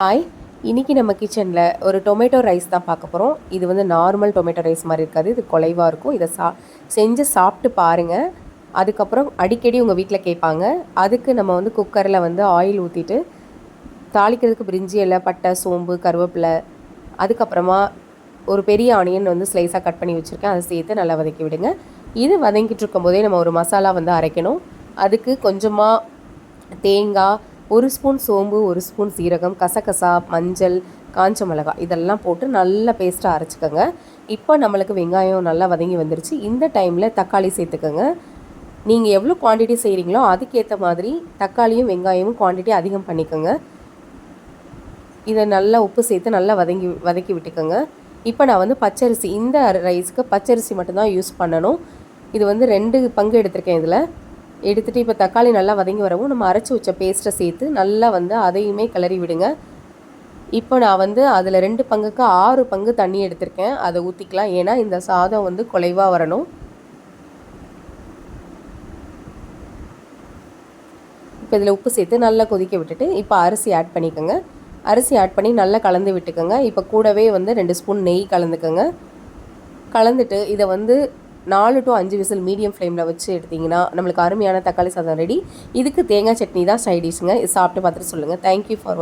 Hi, இன்றைக்கி நம்ம கிச்சனில் ஒரு டொமேட்டோ ரைஸ் தான் பார்க்க போகிறோம். இது வந்து நார்மல் டொமேட்டோ ரைஸ் மாதிரி இருக்காது, இது குலைவாக இருக்கும். இதை செஞ்சு சாப்பிட்டு பாருங்கள். அதுக்கப்புறம் அடிக்கடி உங்கள் வீட்டில் கேட்பாங்க. அதுக்கு நம்ம வந்து குக்கரில் வந்து ஆயில் ஊற்றிட்டு தாளிக்கிறதுக்கு பிரிஞ்சி இலை, பட்டை, சோம்பு, கருவேப்பிலை, அதுக்கப்புறமா ஒரு பெரிய ஆனியன் வந்து ஸ்லைஸாக கட் பண்ணி வச்சுருக்கேன். அதை சேர்த்து நல்லா வதக்கி விடுங்க. இது வதங்கிட்டு இருக்கும்போதே நம்ம ஒரு மசாலா வந்து அரைக்கணும். அதுக்கு கொஞ்சமாக தேங்காய், ஒரு ஸ்பூன் சோம்பு, ஒரு ஸ்பூன் சீரகம், கசகசா, மஞ்சள், காஞ்ச மிளகாய் இதெல்லாம் போட்டு நல்லா பேஸ்ட்டாக அரைச்சிக்கோங்க. இப்போ நம்மளுக்கு வெங்காயம் நல்லா வதங்கி வந்துருச்சு. இந்த டைமில் தக்காளி சேர்த்துக்கோங்க. நீங்கள் எவ்வளோ குவான்டிட்டி செய்கிறீங்களோ அதுக்கேற்ற மாதிரி தக்காளியும் வெங்காயமும் குவான்டிட்டி அதிகம் பண்ணிக்கோங்க. இதை நல்லா உப்பு சேர்த்து நல்லா வதக்கி விட்டுக்கோங்க. இப்போ நான் வந்து பச்சரிசி, இந்த ரைஸ்க்கு பச்சரிசி மட்டும்தான் யூஸ் பண்ணணும். இது வந்து 2 பங்கு எடுத்திருக்கேன். இதில் எடுத்துகிட்டு இப்போ தக்காளி நல்லா வதங்கி வரவும் நம்ம அரைச்சி வச்ச பேஸ்ட்டை சேர்த்து நல்லா வந்து அதையுமே கிளறி விடுங்க. இப்போ நான் வந்து அதில் 2 பங்குக்கு 6 பங்கு தண்ணி எடுத்திருக்கேன். அதை ஊற்றிக்கலாம். ஏன்னா இந்த சாதம் வந்து குலைவாக வரணும். இப்போ இதில் உப்பு சேர்த்து நல்லா கொதிக்க விட்டுட்டு இப்போ அரிசி ஆட் பண்ணிக்கோங்க. அரிசி ஆட் பண்ணி நல்லா கலந்து விட்டுக்கோங்க. இப்போ கூடவே வந்து 2 ஸ்பூன் நெய் கலந்துக்கோங்க. கலந்துட்டு இதை வந்து 4 to 5 விசில் மீடியம் ஃப்ளேமில் வச்சு எடுத்திங்கன்னா நம்மளுக்கு அருமையான தக்காளி சாதம் ரெடி. இதுக்கு தேங்காய் சட்னி தான் சைட் டிஷ்ங்க. இது சாப்பிட்டு பார்த்துட்டு சொல்லுங்கள். Thank you for